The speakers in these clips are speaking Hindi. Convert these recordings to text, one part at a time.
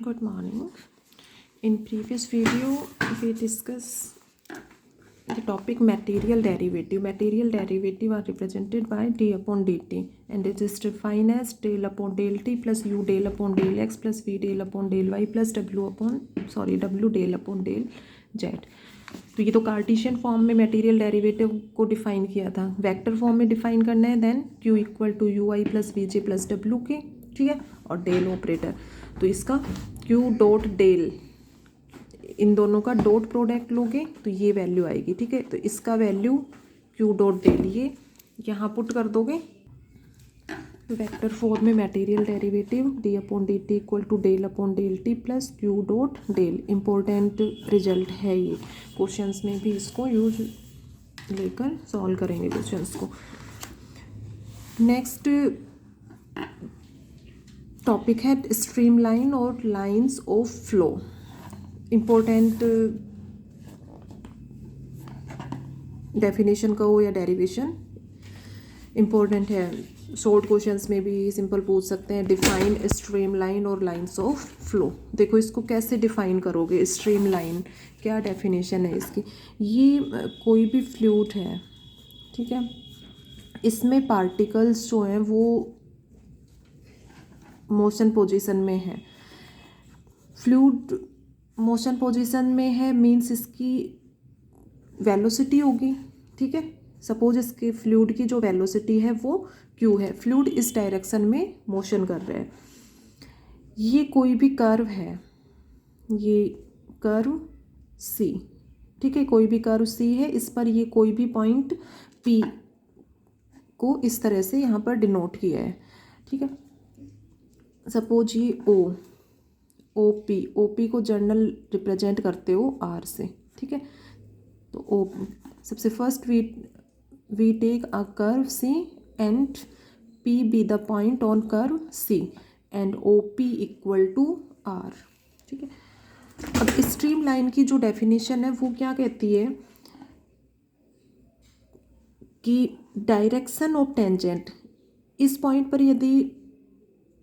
Good morning. In previous video, we discussed the topic material derivative. Material derivative are represented by d upon dt, and it is defined as del upon del t plus u del upon del x plus v del upon del y plus w del upon del z. तो ये तो कार्टिशियन फॉर्म में मटेरियल डेरिवेटिव को डिफाइन किया था. वेक्टर फॉर्म में डिफाइन करना है. Then q equal to u i plus v j plus डब्ल्यू के, ठीक है, और डेल ऑपरेटर. तो इसका q डॉट डेल, इन दोनों का डॉट प्रोडक्ट लोगे तो ये वैल्यू आएगी, ठीक है. तो इसका वैल्यू q डॉट डेल ये यहाँ पुट कर दोगे. वेक्टर फॉर्म में material derivative d upon D t equal to del upon del t plus q dot del. Important result है ये. क्वेश्चंस में भी इसको यूज लेकर सॉल्व करेंगे क्वेश्चंस को. नेक्स्ट टॉपिक है स्ट्रीमलाइन और lines of flow. Important definition का हो या डेरिवेशन इम्पोर्टेंट है. शॉर्ट क्वेश्चंस में भी सिंपल पूछ सकते हैं. डिफाइन स्ट्रीम लाइन और लाइंस ऑफ फ्लो. देखो इसको कैसे डिफाइन करोगे. स्ट्रीम लाइन क्या डेफिनेशन है इसकी. ये कोई भी फ्लूइड है, ठीक है, इसमें पार्टिकल्स जो हैं वो मोशन पोजीशन में है. फ्लूइड मोशन पोजीशन में है मीन्स इसकी वेलोसिटी होगी, ठीक है. सपोज इसके फ्लूइड की जो वेलोसिटी है वो q है. फ्लूइड इस डायरेक्शन में मोशन कर रहा है. ये कोई भी कर्व है, ये कर्व c, ठीक है, कोई भी कर्व c है. इस पर ये कोई भी पॉइंट p को इस तरह से यहाँ पर डिनोट किया है, ठीक है. सपोज ये OP को जर्नल रिप्रेजेंट करते हो r से, ठीक है. तो O सबसे first we take a curve C and P be the point on curve C and OP equal to R, ठीक है. अब स्ट्रीम लाइन की जो डेफिनेशन है वो क्या कहती है कि डायरेक्शन ऑफ टेंजेंट. इस पॉइंट पर यदि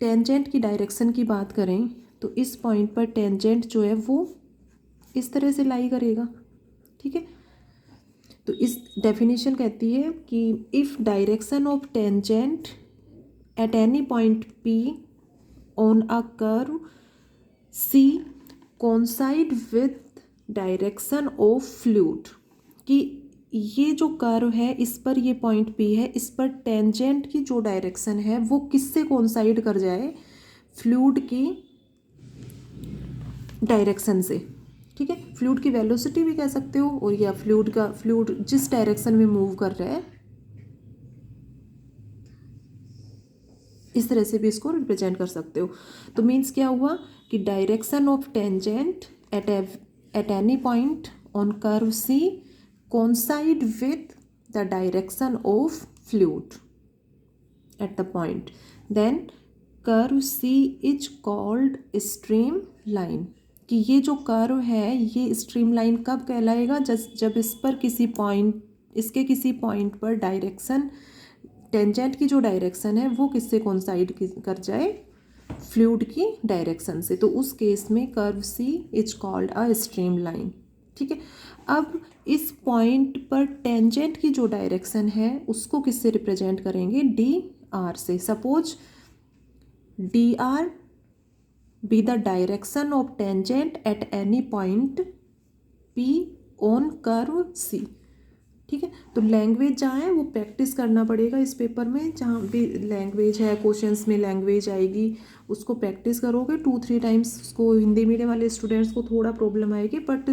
टेंजेंट की डायरेक्शन की बात करें तो इस पॉइंट पर टेंजेंट जो है वो इस तरह से लाई करेगा, ठीक है. तो इस डेफिनेशन कहती है कि if direction of tangent at any point P on a curve C coincide with direction of fluid, कि ये जो कर्व है इस पर ये पॉइंट P है, इस पर टेंजेंट की जो डायरेक्शन है वो किससे कोइंसाइड कर जाए, फ्लूइड की डायरेक्शन से, ठीक है. फ्लूइड की वेलोसिटी भी कह सकते हो, और या फ्लूइड जिस डायरेक्शन में मूव कर रहा है इस तरह से भी इसको रिप्रेजेंट कर सकते हो. तो मीन्स क्या हुआ कि direction of tangent at any point on curve C coincide with the direction of fluid at the point, then curve C is called stream line. कि ये जो कर्व है ये स्ट्रीम लाइन कब कहलाएगा, जब इस पर इसके किसी पॉइंट पर डायरेक्शन, टेंजेंट की जो डायरेक्शन है वो किससे कोइंसाइड कर जाए, फ्लूइड की डायरेक्शन से. तो उस केस में curve C is called a stream line, ठीक है. अब इस पॉइंट पर टेंजेंट की जो डायरेक्शन है उसको किससे रिप्रेजेंट करेंगे, dr से. Suppose dr be the direction of tangent at any point P on curve C, ठीक है. तो लैंग्वेज जहाँ है वो प्रैक्टिस करना पड़ेगा इस पेपर में. जहाँ भी लैंग्वेज है क्वेश्चंस में लैंग्वेज आएगी उसको प्रैक्टिस करोगे 2-3 टाइम्स. उसको हिंदी मीडियम वाले स्टूडेंट्स को थोड़ा प्रॉब्लम आएगी, बट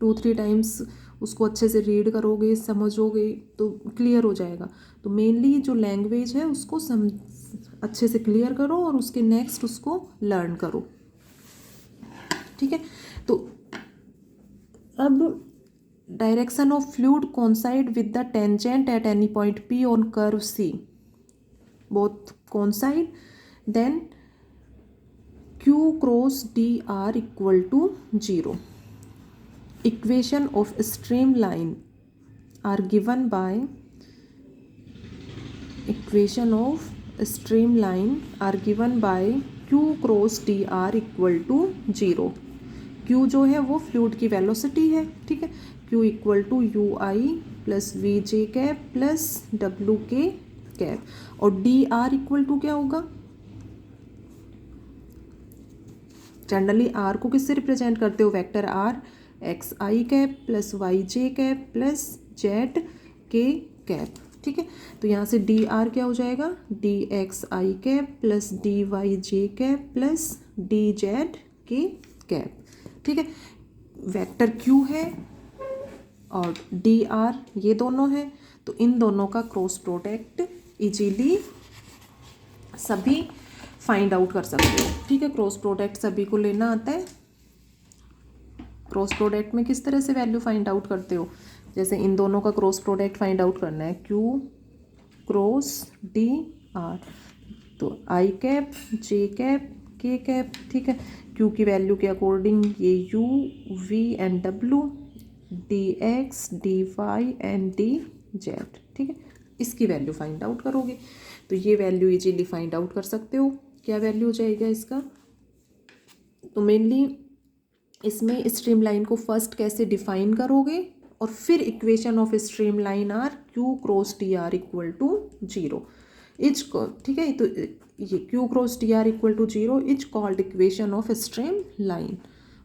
2-3 टाइम्स उसको अच्छे से रीड करोगे, समझोगे तो क्लियर हो जाएगा. तो मेनली जो लैंग्वेज है उसको अच्छे से क्लियर करो और उसके नेक्स्ट उसको लर्न करो, ठीक है. तो अब direction of fluid coincide with the tangent at any point P on curve C, both coincide, then Q cross dr equal to 0. Equation of stream line are given by equation of streamline are given by q cross d r equal to 0। Q जो है वो फ्लूइड की वेलोसिटी है, ठीक है। Q equal to u i plus v j cap plus डब्ल्यू के कैप। और डी आर इक्वल टू क्या होगा? जनरली आर को किससे रिप्रेजेंट करते हो? Vector r x i cap plus y j cap plus z k cap, ठीक है। तो यहाँ से डी आर क्या हो जाएगा? D x i cap plus D Y j cap plus D Z k cap, ठीक है। वेक्टर क्यू है और डी आर ये दोनों है, तो इन दोनों का क्रॉस प्रोडक्ट इजीली सभी फाइंड आउट कर सकते हो, ठीक है। क्रॉस प्रोडक्ट सभी को लेना आता है। क्रॉस प्रोडक्ट में किस तरह से वैल्यू फाइंड आउट करते हो? जैसे इन दोनों का क्रॉस प्रोडक्ट फाइंड आउट करना है, क्यू क्रॉस डी आर, तो i cap j cap k cap, ठीक है। क्यू की वैल्यू के अकॉर्डिंग ये यू वी एंड डब्ल्यू, d x d y and d z, ठीक है। इसकी वैल्यू फाइंड आउट करोगे तो ये वैल्यू इजीली फाइंड आउट कर सकते हो। क्या वैल्यू हो जाएगा इसका? तो मेनली इसमें स्ट्रीम लाइन को फर्स्ट कैसे डिफाइन करोगे और फिर equation of stream line are q cross T R equal to 0 is, ठीक है। तो ये q cross T R equal to 0 is called equation of stream line.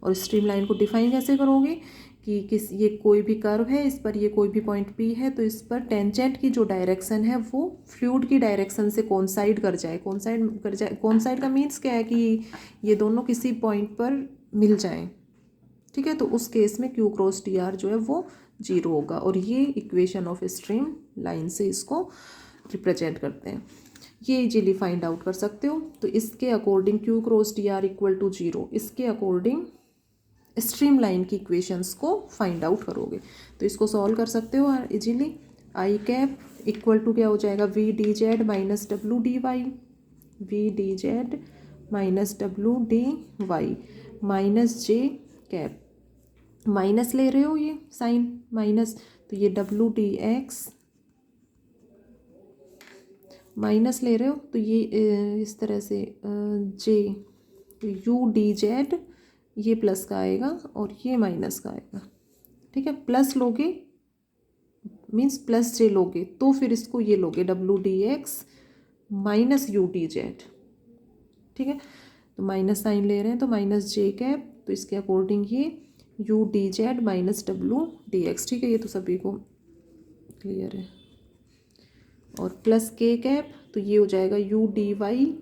और स्ट्रीम लाइन को डिफाइन कैसे करोगे कि ये कोई भी कर्व है, इस पर ये कोई भी पॉइंट पी है, तो इस पर टेंजेंट की जो डायरेक्शन है वो फ्लूइड की डायरेक्शन से कोइंसाइड कर जाए। कोइंसाइड का मीन्स क्या है कि ये दोनों किसी पॉइंट पर मिल जाएं, ठीक है। तो उस केस में क्यू क्रॉस टी आर जो है वो 0 होगा, और ये इक्वेशन ऑफ स्ट्रीम लाइन से इसको रिप्रेजेंट करते हैं। ये इजीली फाइंड आउट कर सकते हो। तो इसके according Q cross T R equal to 0, इसके अकॉर्डिंग स्ट्रीम लाइन की इक्वेशंस को फाइंड आउट करोगे तो इसको सॉल्व कर सकते हो easily. I cap equal to क्या हो जाएगा? V D Z minus W D Y, V D Z minus W D Y minus J cap, minus ले रहे हो ये साइन माइनस, तो ये डब्ल्यू डी एक्स माइनस ले रहे हो तो ये इस तरह से जे यू डी जेड ये प्लस का आएगा और ये माइनस का आएगा, ठीक है। प्लस लोगे मीन्स प्लस जे लोगे तो फिर इसको ये लोगे W d x minus U D z, ठीक है। तो माइनस साइन ले रहे हैं तो माइनस जे कैप, तो इसके अकॉर्डिंग ये U D Z minus W d x, ठीक है। ये तो सभी को क्लियर है। और प्लस के कैप तो ये हो जाएगा u D Y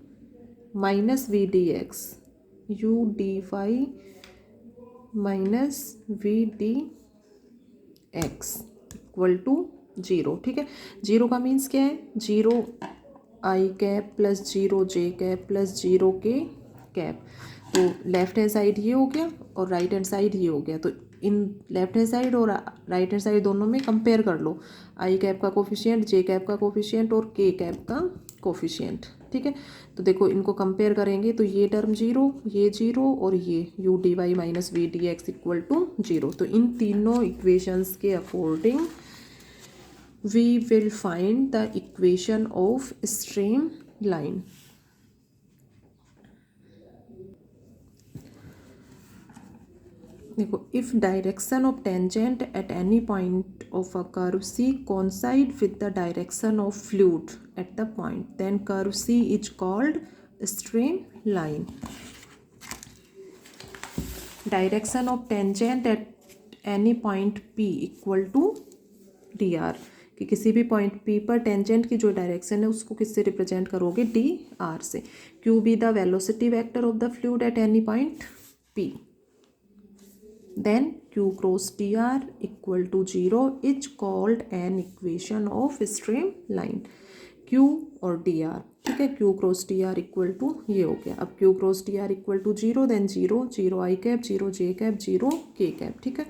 minus we D x, u D Y minus we D x equal to 0, ठीक है। 0 का मीन्स क्या है? 0 i cap plus 0 j cap plus 0 k cap. तो लेफ्ट हैंड साइड ये हो गया और राइट हैंड साइड ये हो गया, तो इन लेफ्ट हैंड साइड और राइट हैंड साइड दोनों में कंपेयर कर लो, आई कैप का कोफिशिएंट, जे कैप का कोफिशिएंट और के कैप का कोफिशिएंट, ठीक है। तो देखो इनको कंपेयर करेंगे तो ये टर्म 0, ये 0 और ये U D Y minus we D x equal to 0। तो इन तीनों इक्वेशंस के according we will find the equation of stream line. देखो, if direction of tangent at any point of a curve C coincide with the direction of fluid at the point, then curve C is called stream line. Direction of tangent at any point P equal to D R, कि किसी भी पॉइंट पी पर टेंजेंट की जो डायरेक्शन है उसको किससे रिप्रेजेंट करोगे? डी आर से। Q be the velocity vector of the fluid eight any point P, then q cross dr equal to 0 is called an equation of stream line। q और dr, ठीक है। q cross dr equal to ये हो गया। अब q cross dr equal to 0, then 0 0 i cap 0 j cap 0 k cap, ठीक है।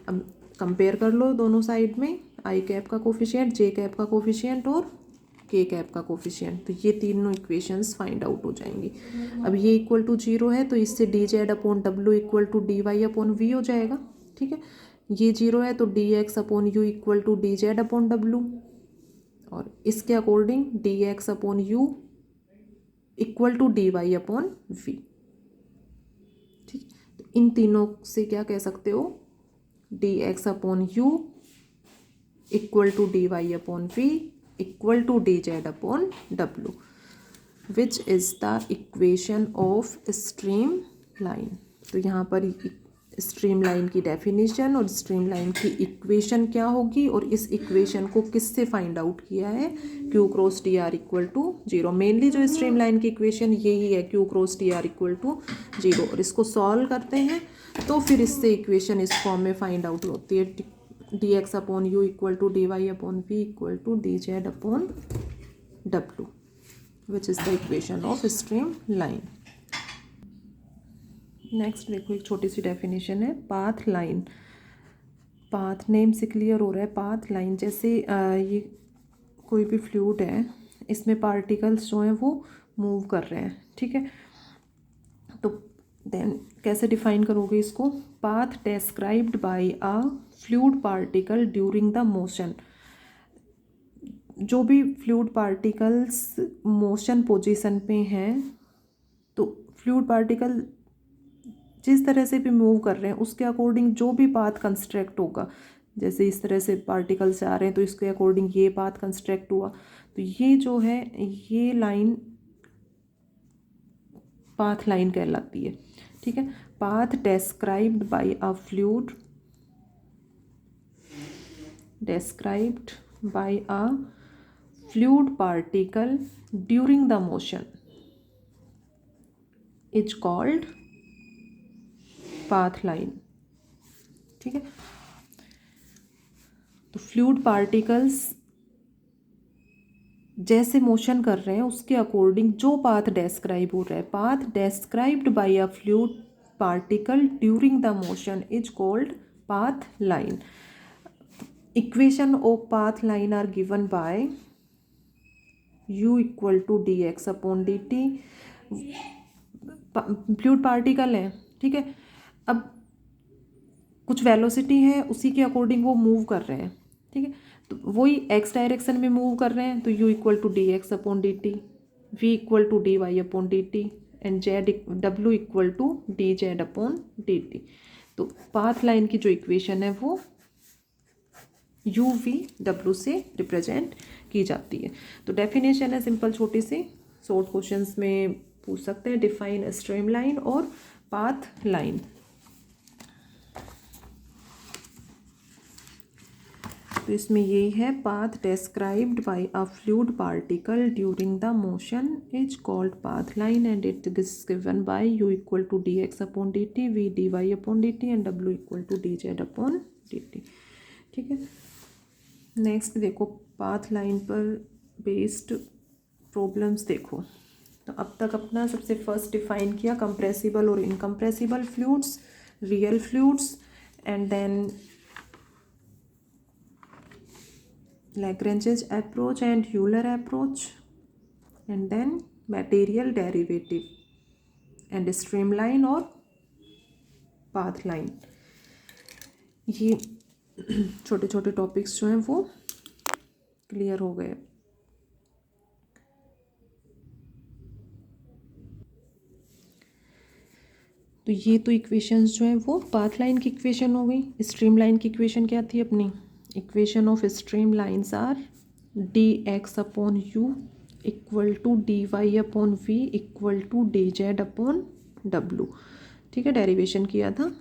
अब कंपेयर कर लो दोनों साइड में, आई कैप का कोफिशिएंट, जे कैप का कोफिशिएंट और के कैप का कोफिशिएंट, तो ये तीनों इक्वेशंस फाइंड आउट हो जाएंगी। अब ये इक्वल टू 0 है तो इससे डी जेड अपॉन डब्ल्यू equal to d Y upon v हो जाएगा, ठीक है। ये 0 है तो d x upon u equal to D Z upon डब्ल्यू, और इसके according d x upon u equal to d Y upon v. ठीक, तो इन तीनों से क्या कह सकते हो, d x upon u equal to d Y upon v equal to D Z upon डब्लू, which is the equation of stream line. तो यहाँ पर स्ट्रीम लाइन की डेफिनेशन और स्ट्रीम लाइन की इक्वेशन क्या होगी, और इस इक्वेशन को किससे फाइंड आउट किया है, q cross T R equal to zero. Mainly जो स्ट्रीम लाइन की इक्वेशन यही है, q cross T R equal to zero, और इसको सॉल्व करते हैं तो फिर इससे इक्वेशन इस फॉर्म में फाइंड आउट होती है, d x upon u equal to d Y upon v equal to D Z upon डब्लू, which is the equation of stream line. Next देखो, एक छोटी सी डेफिनेशन है पाथ लाइन। पाथ नेम से क्लियर हो रहा है, पाथ लाइन जैसे ये कोई भी फ्लूइड है, इसमें पार्टिकल्स जो हैं वो मूव कर रहे हैं, ठीक है। तो देन कैसे डिफाइन करोगे इसको, path described by a fluid particle during the motion. जो भी फ्लूइड पार्टिकल्स मोशन पोजीशन पे हैं, तो फ्लूइड पार्टिकल जिस तरह से भी मूव कर रहे हैं उसके अकॉर्डिंग जो भी पाथ कंस्ट्रक्ट होगा, जैसे इस तरह से पार्टिकल्स जा रहे हैं तो इसके अकॉर्डिंग ये पाथ कंस्ट्रक्ट हुआ, तो ये जो है ये लाइन पाथ लाइन कहलाती है, ठीक है। Path described by a fluid, described by a fluid particle during the motion is called path line, ठीक है। तो फ्लूइड पार्टिकल्स जैसे मोशन कर रहे हैं उसके अकॉर्डिंग जो पाथ डेस्क्राइब हो रहा है, path described by a fluid particle during the motion is called path line. Equation of path line are given by u equal to D x upon D T. Fluid particle है, ठीक है, अब कुछ वेलोसिटी है उसी के अकॉर्डिंग वो मूव कर रहे हैं, ठीक है। तो वही एक्स डायरेक्शन में मूव कर रहे हैं, तो u equal to D x upon D T, v equal to d Y upon D T and z डब्ल्यू equal to D Z upon D t. तो पाथ लाइन की जो इक्वेशन है वो u v w से रिप्रेजेंट की जाती है। तो डेफिनेशन है सिंपल छोटी सी, शॉर्ट क्वेश्चंस में पूछ सकते हैं, डिफाइन स्ट्रीम लाइन और पाथ लाइन। तो इसमें यही है, path described by a fluid particle during the motion is called path line and it is given by u equal to D x upon D T, V D Y upon D T and w equal to D Z upon D T, ठीक है। नेक्स्ट देखो, पाथ लाइन पर बेस्ड प्रॉब्लम्स देखो। तो अब तक अपना सबसे फर्स्ट डिफाइन किया कंप्रेसिबल और incompressible fluids, real fluids, and then Lagrange's approach and Euler approach, and then material derivative and streamline और path line। ये छोटे छोटे टॉपिक्स जो हैं वो क्लियर हो गए। तो ये तो इक्वेशंस जो हैं वो पाथ लाइन की इक्वेशन हो गई। स्ट्रीम लाइन की इक्वेशन क्या थी अपनी, equation of stream lines are d x upon u equal to d Y upon v equal to D Z upon डब्लू, ठीक है। डेरिवेशन किया था।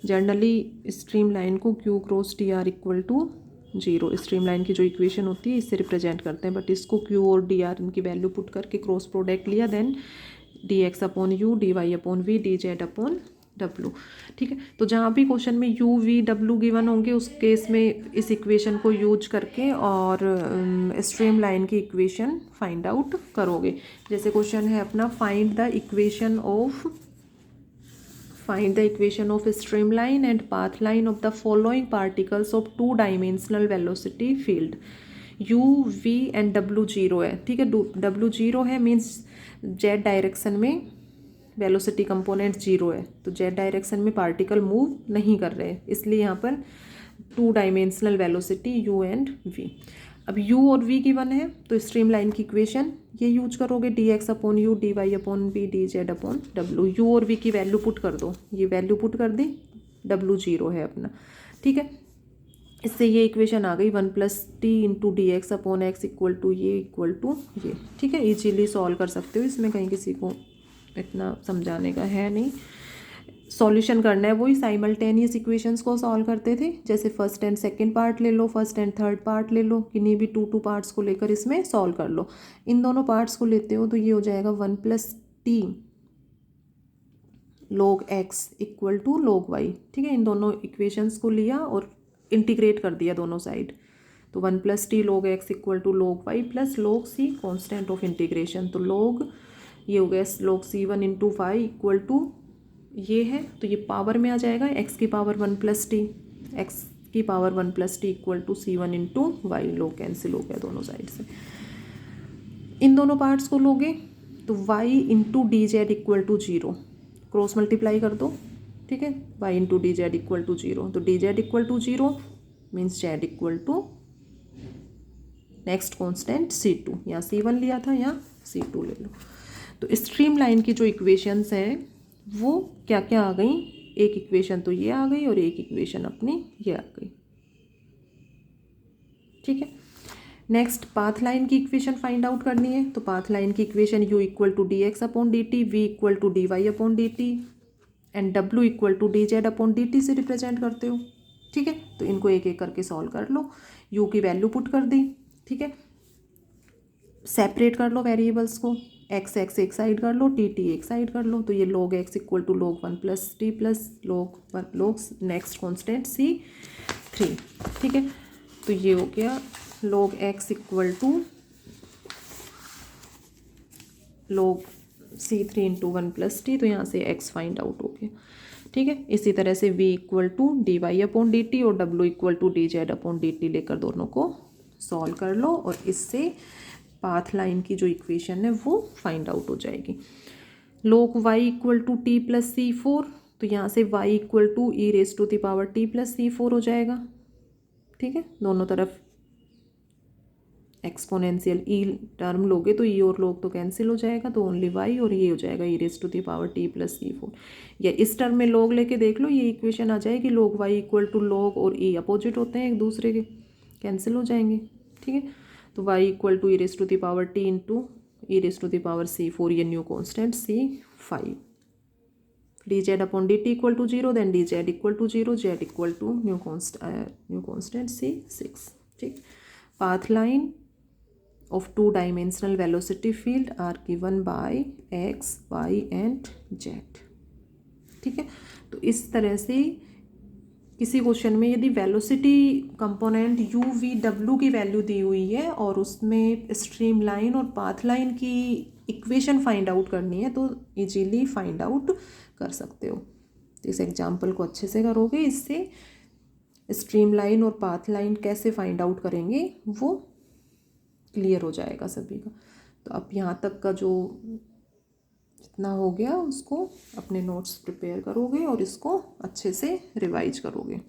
जनरली स्ट्रीम लाइन को q cross T R equal to zero stream line की जो इक्वेशन होती है इससे रिप्रेजेंट करते हैं, बट इसको क्यू और डी आर इनकी वैल्यू पुट करके क्रॉस प्रोडक्ट लिया, then d x upon u D Y upon v D Z upon डब्लू, ठीक है। तो जहाँ भी क्वेश्चन में यू वी डब्लू गिवन होंगे उस केस में इस इक्वेशन को यूज करके और स्ट्रीम लाइन की इक्वेशन फाइंड आउट करोगे। जैसे क्वेश्चन है अपना, find the equation of stream line and path line of the following particles of two dimensional velocity field. U v and डब्लू जीरो है, ठीक है। डब्लू जीरो है मीन्स जेड डायरेक्शन में वेलोसिटी कंपोनेंट जीरो है, तो जेड डायरेक्शन में पार्टिकल मूव नहीं कर रहे, इसलिए यहाँ पर two dimensional velocity u and we. अब u और v गिवन है तो स्ट्रीम लाइन की इक्वेशन ये यूज करोगे, dx upon you, dy upon v, dz upon w। u और v की वैल्यू पुट कर दो, ये वैल्यू पुट कर दी, w 0 है अपना, ठीक है। इससे ये इक्वेशन आ गई 1 plus t into d x upon x equal to ये, ठीक है। इजीली सॉल्व कर सकते हो, इसमें कहीं किसी को इतना समझाने का है नहीं। सॉल्यूशन करना है वही साइमल्टेनियस इक्वेशंस को सॉल्व करते थे, जैसे फर्स्ट एंड सेकंड पार्ट ले लो, फर्स्ट एंड थर्ड पार्ट ले लो, किन्हीं भी टू पार्ट्स को लेकर इसमें सॉल्व कर लो। इन दोनों पार्ट्स को लेते हो तो ये हो जाएगा 1 plus t log x equal to log y, ठीक है। इन दोनों इक्वेशंस को लिया और इंटीग्रेट कर दिया दोनों साइड, तो 1 plus t log x equal to log y plus log c constant of integration, तो log ये हो गया log c1 into y equal to ये है, तो ये पावर में आ जाएगा x की पावर 1 प्लस टी, x की power 1 plus t equal to c1 into y, log cancel हो गया दोनों साइड से। इन दोनों पार्ट्स को लोगे तो y into d z equal to 0, cross multiply कर दो, ठीक है। y into d z equal to 0, तो d z equal to 0 means z equal to next constant c2, यहाँ c1 लिया था, यहाँ c2 ले लो। तो स्ट्रीम लाइन की जो इक्वेशंस हैं वो क्या क्या आ गई, एक इक्वेशन तो ये आ गई और एक इक्वेशन अपनी ये आ गई, ठीक है। नेक्स्ट पाथ लाइन की इक्वेशन फाइंड आउट करनी है, तो पाथ लाइन की equation u equal to D x upon D T, v equal to d Y upon D T and w equal to D Z upon D t से रिप्रेजेंट करते हो, ठीक है। तो इनको एक एक करके सॉल्व कर लो, u की वैल्यू पुट कर दी, ठीक है। सेपरेट कर लो वेरिएबल्स को, x एक साइड कर लो, टी एक साइड कर लो, तो ये log x equal to log 1 plus t plus log next constant c3, ठीक है। तो ये हो गया log x equal to log c3 into 1 plus t, तो यहाँ से x फाइंड आउट हो गया, ठीक है। इसी तरह से v equal to d Y upon D t और w equal to D Z upon D t लेकर दोनों को सॉल्व कर लो और इससे पाथ लाइन की जो इक्वेशन है वो फाइंड आउट हो जाएगी। log y equal to t plus C four, तो यहाँ से y equal to e raise to the power T plus C four हो जाएगा, ठीक है। दोनों तरफ एक्सपोनेंशियल ई टर्म लोगे तो ई और log तो कैंसिल हो जाएगा, तो ओनली y और ये हो जाएगा E raise to the power T plus C four. या इस टर्म में log लेके देख लो, ये इक्वेशन आ जाएगी log y equal to log और e अपोजिट होते हैं एक दूसरे के, कैंसिल हो जाएंगे, ठीक है। तो y equal to e raise to the power t into e raise to the power c4, ये new constant c5, d Z upon D t equal to 0, then d z equal to 0, z equal to new constant c6, ठीक। Path line of two dimensional velocity field are given by x, y and z, ठीक है। तो इस तरह से किसी क्वेश्चन में यदि velocity component u v w की वैल्यू दी हुई है और उसमें स्ट्रीम लाइन और पाथ लाइन की इक्वेशन फाइंड आउट करनी है तो इजीली फाइंड आउट कर सकते हो। तो इस एग्जांपल को अच्छे से करोगे, इससे स्ट्रीम लाइन और पाथ लाइन कैसे फाइंड आउट करेंगे वो क्लियर हो जाएगा सभी का। तो अब यहाँ तक का जो जितना हो गया उसको अपने नोट्स प्रिपेयर करोगे और इसको अच्छे से रिवाइज करोगे।